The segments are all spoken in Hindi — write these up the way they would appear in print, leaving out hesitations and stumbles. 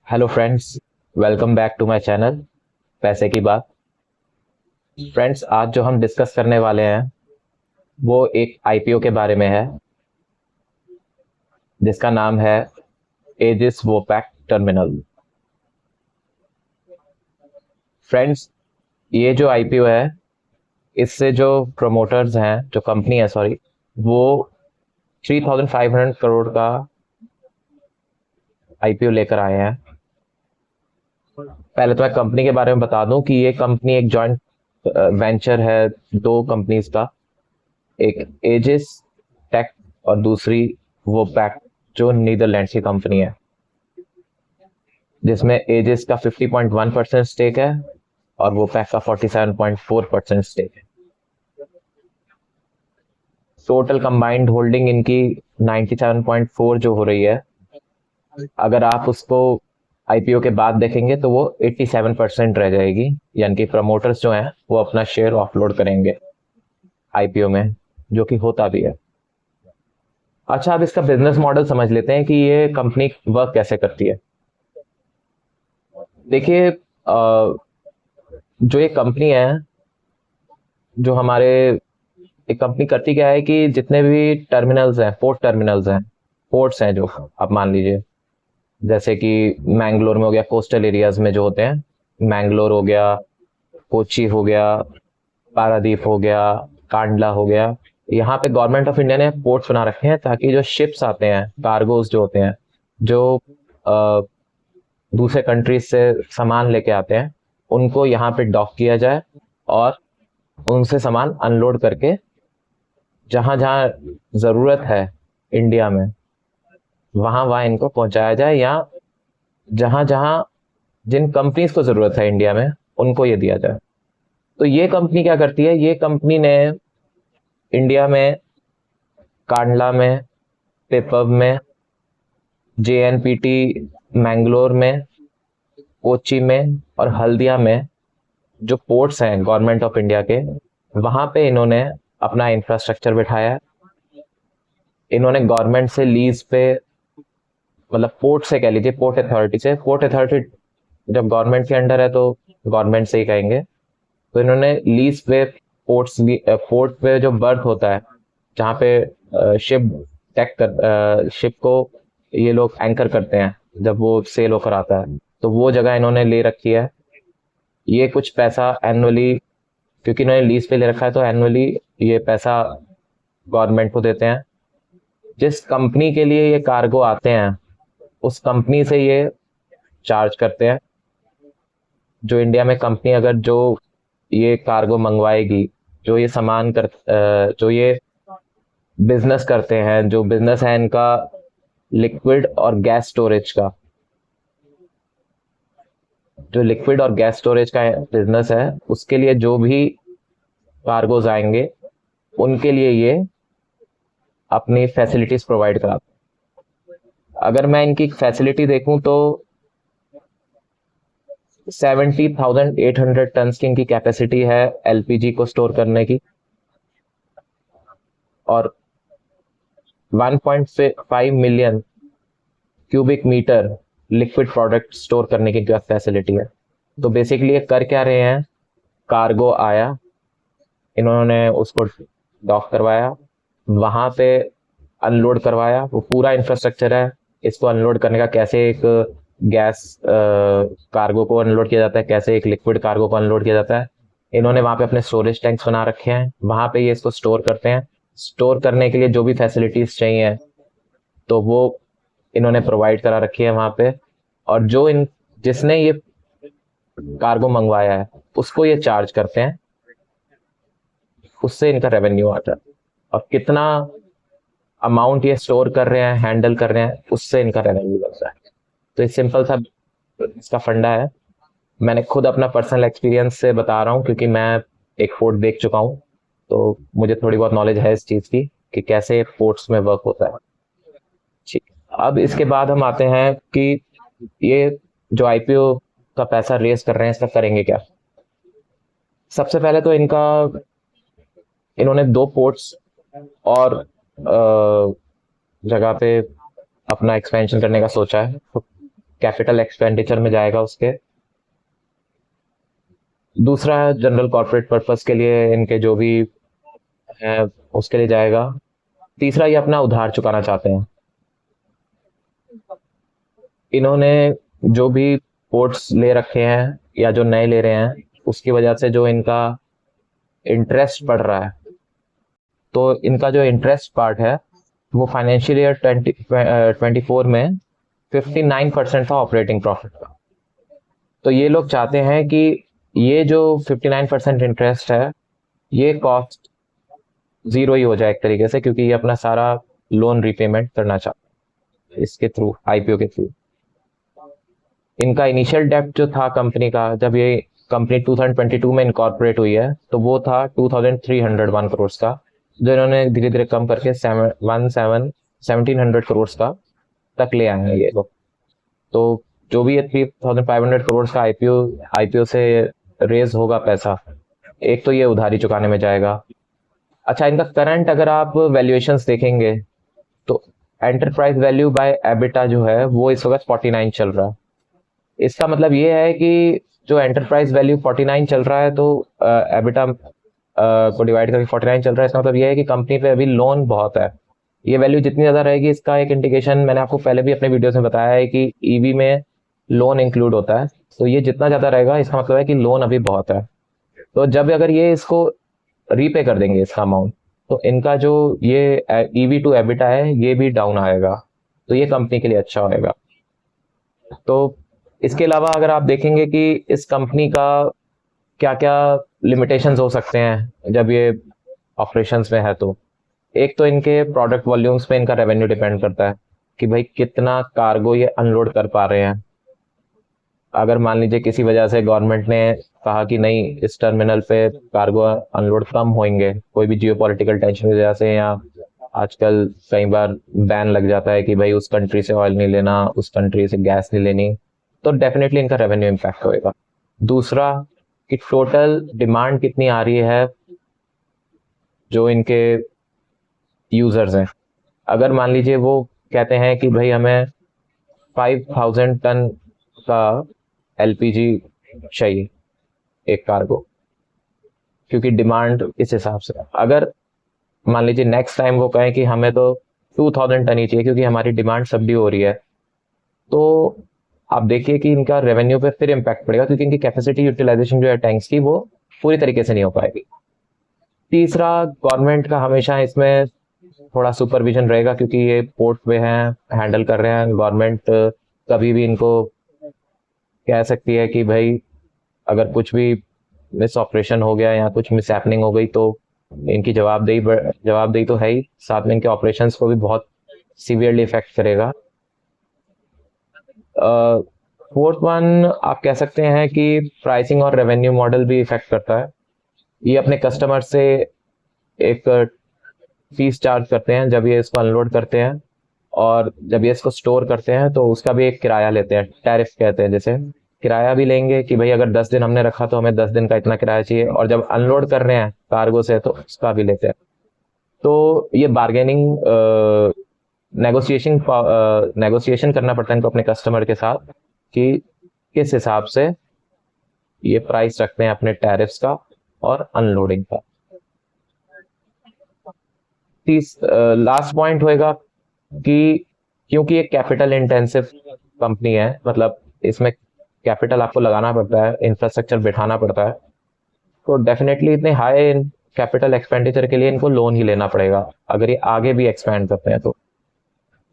Hello friends, welcome back to my channel पैसे की बात। फ्रेंड्स, आज जो हम डिस्कस करने वाले हैं वो एक आईपीओ के बारे में है जिसका नाम है एजिस वोपैक टर्मिनल। फ्रेंड्स, ये जो आईपीओ है इससे जो प्रमोटर्स हैं, जो कंपनी है सॉरी, वो 3,500 करोड़ का आईपीओ लेकर आए हैं। पहले तो मैं कंपनी के बारे में बता दूं कि ये कंपनी एक जॉइंट वेंचर है दो कंपनीज का। एक एजिस टेक और दूसरी वो पैक जो नीदरलैंड्स की कंपनी है, जिसमें एजिस का 50.1% स्टेक है और वो पैक का 47.4% स्टेक है। टोटल कंबाइंड होल्डिंग इनकी 97.4 जो हो रही है, अगर आप उसको आईपीओ के बाद देखेंगे तो वो 87% रह जाएगी। यानी कि प्रमोटर्स जो हैं वो अपना शेयर ऑफलोड करेंगे आईपीओ में, जो कि होता भी है। अच्छा, अब इसका बिजनेस मॉडल समझ लेते हैं कि ये कंपनी वर्क कैसे करती है। देखिए, जो ये कंपनी है, जो हमारे एक कंपनी करती क्या है कि जितने भी टर्मिनल्स हैं, पोर्ट टर्मिनल्स हैं, पोर्ट्स हैं जो आप मान लीजिए, जैसे कि मैंगलोर में हो गया, कोस्टल एरियाज में जो होते हैं, मैंगलोर हो गया, कोची हो गया, पारादीप हो गया, कांडला हो गया। यहाँ पे गवर्नमेंट ऑफ इंडिया ने पोर्ट्स बना रखे हैं ताकि जो शिप्स आते हैं, कार्गोज जो होते हैं, जो अ, दूसरे कंट्रीज से सामान लेके आते हैं, उनको यहाँ पे डॉक किया जाए और उनसे सामान अनलोड करके जहां जहां जरूरत है इंडिया में, वहां वहां इनको पहुंचाया जाए, या जहां जहां जिन कंपनीज को जरूरत है इंडिया में उनको ये दिया जाए। तो ये कंपनी क्या करती है, ये कंपनी ने इंडिया में कांडला में, पेपब में, जेएनपीटी मैंगलोर में, कोची में और हल्दिया में जो पोर्ट्स हैं गवर्नमेंट ऑफ इंडिया के, वहां पे इन्होंने अपना इंफ्रास्ट्रक्चर बिठाया है। इन्होंने गवर्नमेंट से लीज पे, मतलब पोर्ट से कह लीजिए, पोर्ट अथॉरिटी से, पोर्ट अथॉरिटी जब गवर्नमेंट के अंडर है तो गवर्नमेंट से ही कहेंगे, तो इन्होंने लीज पे पोर्ट्स भी, पोर्ट पे जो बर्थ होता है, जहाँ पे शिप टैक कर शिप को ये लोग एंकर करते हैं जब वो सेल होकर आता है, तो वो जगह इन्होंने ले रखी है। ये कुछ पैसा एनुअली, क्योंकि इन्होंने लीज पे ले रखा है तो एनुअली ये पैसा गवर्नमेंट को देते हैं। जिस कंपनी के लिए ये कार्गो आते हैं उस कंपनी से ये चार्ज करते हैं। जो इंडिया में कंपनी अगर जो ये कार्गो मंगवाएगी, जो ये सामान जो ये बिजनेस करते हैं, जो बिजनेस है इनका लिक्विड और गैस स्टोरेज का, जो लिक्विड और गैस स्टोरेज का बिजनेस है, उसके लिए जो भी कार्गोज आएंगे उनके लिए ये अपनी फैसिलिटीज प्रोवाइड कराते हैं। अगर मैं इनकी फैसिलिटी देखूं तो 70,800 टन की इनकी कैपेसिटी है एलपीजी को स्टोर करने की, और 1.5 million cubic meter liquid product store करने की फैसिलिटी है। तो बेसिकली ये कर क्या रहे हैं, कार्गो आया, इन्होंने उसको डॉक करवाया, वहां पे अनलोड करवाया, वो पूरा इंफ्रास्ट्रक्चर है। इसको अनलोड करने का, कैसे एक गैस कार्गो को अनलोड किया जाता है, कैसे एक लिक्विड कार्गो को अनलोड किया जाता है, इन्होंने वहां पे अपने स्टोरेज टैंक्स बना रखे हैं, वहां पे ये इसको स्टोर करते हैं। स्टोर करने के लिए जो भी फैसिलिटीज चाहिए तो वो इन्होंने प्रोवाइड करा रखी है वहां पे। और जो इन जिसने ये कार्गो मंगवाया है उसको ये चार्ज करते हैं, उससे इनका रेवेन्यू आता है। और कितना अमाउंट ये स्टोर कर रहे हैं, हैंडल कर रहे हैं, उससे इनका रेवेन्यू बनता है। तो ये सिंपल सा इसका फंडा है। मैंने खुद अपना पर्सनल एक्सपीरियंस से बता रहा हूँ, क्योंकि मैं एक पोर्ट देख चुका हूँ, तो मुझे थोड़ी बहुत नॉलेज है इस चीज़ की कि कैसे पोर्ट्स में वर्क होता है। ठीक। अब इसके बाद हम आते हैं कि ये जो आईपीओ का पैसा रेस कर रहे हैं इसका करेंगे क्या। सबसे पहले तो इन्होंने दो पोर्ट्स और जगह पे अपना एक्सपेंशन करने का सोचा है। तो कैपिटल एक्सपेंडिचर में जाएगा उसके। दूसरा जनरल कॉर्पोरेट पर्पस के लिए इनके जो भी है उसके लिए जाएगा। तीसरा ये अपना उधार चुकाना चाहते हैं। इन्होंने जो भी पोर्ट्स ले रखे हैं या जो नए ले रहे हैं उसकी वजह से जो इनका इंटरेस्ट बढ़ रहा है, तो इनका जो इंटरेस्ट पार्ट है वो फाइनेंशियल ईयर 2024 में 59% था ऑपरेटिंग प्रॉफिट का। तो ये लोग चाहते हैं कि ये जो 59% इंटरेस्ट है ये कॉस्ट जीरो ही हो जाए एक तरीके से, क्योंकि ये अपना सारा लोन रिपेमेंट करना चाहते हैं इसके थ्रू, आईपीओ के थ्रू। इनका इनिशियल डेब्ट जो था कंपनी का, जब ये कंपनी 2022 में इनकॉर्पोरेट हुई है, तो वो था 2301 करोड़ का, जो इन्होंने धीरे धीरे कम करके 1700 करोड़ का तक ले आए हैं ये लोग। तो जो भी ये 3500 करोड़ का आईपीओ से रेज होगा पैसा, एक तो ये उधारी चुकाने में जाएगा। अच्छा, इनका करंट अगर आप वैल्यूएशंस देखेंगे तो एंटरप्राइज वैल्यू बाय एबिटा जो है वो इस वक्त 49 चल रहा है। इसका मतलब ये है कि जो एंटरप्राइज वैल्यू 49 चल रहा है, तो एबिटा को डिवाइड करके 49 चल रहा है, इसका मतलब ये है कि कंपनी पे अभी लोन बहुत है। ये वैल्यू जितनी ज़्यादा रहेगी, इसका एक इंडिकेशन मैंने आपको पहले भी अपने वीडियोस में बताया है कि ईवी में लोन इंक्लूड होता है। तो ये जितना ज़्यादा रहेगा इसका मतलब है कि लोन अभी बहुत है। तो जब अगर ये इसको रीपे कर देंगे इसका अमाउंट, तो इनका जो ये ईवी टू एबिटा है ये भी डाउन आएगा, तो ये कंपनी के लिए अच्छा होगा। तो इसके अलावा अगर आप देखेंगे कि इस कंपनी का क्या क्या लिमिटेशंस हो सकते हैं जब ये ऑपरेशंस में है, तो एक तो इनके प्रोडक्ट वॉल्यूम्स पे इनका रेवेन्यू डिपेंड करता है कि भाई कितना कार्गो ये अनलोड कर पा रहे हैं। अगर मान लीजिए किसी वजह से गवर्नमेंट ने कहा कि नहीं, इस टर्मिनल पे कार्गो अनलोड कम होंगे, कोई भी जियोपॉलिटिकल टेंशन की वजह से, या आजकल कई बार बैन लग जाता है कि भाई उस कंट्री से ऑयल नहीं लेना, उस कंट्री से गैस नहीं लेनी, तो डेफिनेटली इनका रेवेन्यू इम्पैक्ट होएगा। दूसरा कि टोटल डिमांड कितनी आ रही है जो इनके यूजर्स हैं। अगर मान लीजिए वो कहते हैं कि भाई हमें 5000 टन का एलपीजी चाहिए एक कार्गो, क्योंकि डिमांड इस हिसाब से, अगर मान लीजिए नेक्स्ट टाइम वो कहें कि हमें तो 2000 टन ही चाहिए क्योंकि हमारी डिमांड सबडी हो रही है, तो आप देखिए कि इनका रेवेन्यू पे फिर इम्पैक्ट पड़ेगा, क्योंकि इनकी कैपेसिटी यूटिलाइजेशन जो है टैंक्स की वो पूरी तरीके से नहीं हो पाएगी। तीसरा, गवर्नमेंट का हमेशा इसमें थोड़ा सुपरविजन रहेगा, क्योंकि ये पोर्ट पे हैं, हैंडल कर रहे हैं। गवर्नमेंट कभी भी इनको कह सकती है कि भाई अगर कुछ भी मिस ऑपरेशन हो गया या कुछ मिस हैपनिंग हो गई, तो इनकी जवाबदेही तो है ही, साथ में इनके ऑपरेशंस को भी बहुत सीवियरली इफेक्ट करेगा। फोर्थ वन, आप कह सकते हैं कि प्राइसिंग और रेवेन्यू मॉडल भी इफेक्ट करता है। ये अपने कस्टमर से एक फीस चार्ज करते हैं जब ये इसको अनलोड करते हैं, और जब ये इसको स्टोर करते हैं तो उसका भी एक किराया लेते हैं, टैरिफ कहते हैं जैसे। किराया भी लेंगे कि भाई अगर 10 दिन हमने रखा तो हमें 10 दिन का इतना किराया चाहिए, और जब अनलोड कर रहे हैं कार्गो से तो उसका भी लेते हैं। तो ये बार्गेनिंग नेगोशिएशन करना पड़ता है इनको अपने कस्टमर के साथ कि किस हिसाब से ये प्राइस रखते हैं अपने टैरिफ्स का और अनलोडिंग का। लास्ट पॉइंट होएगा कि क्योंकि ये कैपिटल इंटेंसिव कंपनी है, मतलब इसमें कैपिटल आपको लगाना पड़ता है, इंफ्रास्ट्रक्चर बिठाना पड़ता है, तो डेफिनेटली इतने हाई कैपिटल एक्सपेंडिचर के लिए इनको लोन ही लेना पड़ेगा अगर ये आगे भी एक्सपेंड करते हैं। तो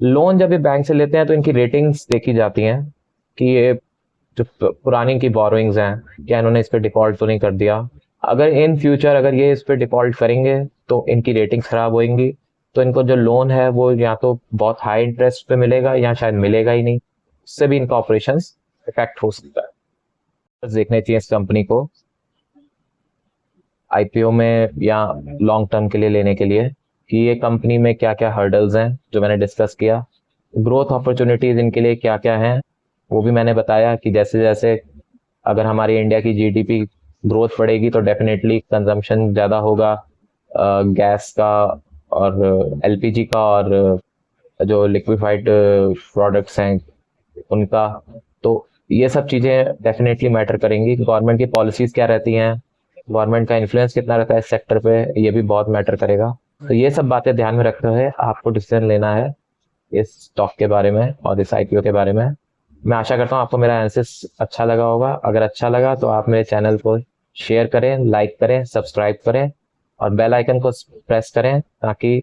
लोन जब ये बैंक से लेते हैं तो इनकी रेटिंग्स देखी जाती हैं कि ये जो पुरानी की बोरोइंग्स हैं क्या इन्होंने इस पर डिफॉल्ट तो नहीं कर दिया। अगर इन फ्यूचर अगर ये इस पर डिफॉल्ट करेंगे तो इनकी रेटिंग्स खराब होंगी, तो इनको जो लोन है वो या तो बहुत हाई इंटरेस्ट पे मिलेगा या शायद मिलेगा ही नहीं, उससे भी इनका ऑपरेशंस इफेक्ट हो सकता है। बस देखने चाहिए इस कंपनी को आईपीओ में या लॉन्ग टर्म के लिए लेने के लिए कि ये कंपनी में क्या क्या हर्डल्स हैं जो मैंने डिस्कस किया, ग्रोथ अपॉर्चुनिटीज इनके लिए क्या क्या हैं वो भी मैंने बताया कि जैसे जैसे अगर हमारी इंडिया की जीडीपी ग्रोथ बढ़ेगी तो डेफिनेटली कंजम्पशन ज़्यादा होगा गैस का और एलपीजी का, और जो लिक्विफाइड प्रोडक्ट्स हैं उनका। तो ये सब चीज़ें डेफिनेटली मैटर करेंगी। गवर्नमेंट की पॉलिसीज़ क्या रहती हैं, गवर्नमेंट का इन्फ्लुएंस कितना रहता है इस सेक्टर पे, ये भी बहुत मैटर करेगा। तो ये सब बातें ध्यान में रखते हुए आपको डिसीजन लेना है इस स्टॉक के बारे में और इस आईपीओ के बारे में। मैं आशा करता हूँ आपको मेरा एनालिसिस अच्छा लगा होगा। अगर अच्छा लगा तो आप मेरे चैनल को शेयर करें, लाइक करें, सब्सक्राइब करें और बेल आइकन को प्रेस करें, ताकि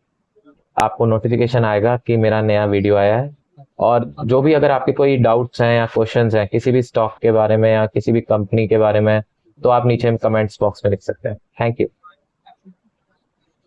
आपको नोटिफिकेशन आएगा कि मेरा नया वीडियो आया है। और जो भी अगर आपके कोई डाउट्स हैं या क्वेश्चंस हैं किसी भी स्टॉक के बारे में या किसी भी कंपनी के बारे में, तो आप नीचे कमेंट्स बॉक्स में लिख सकते हैं। Thank you.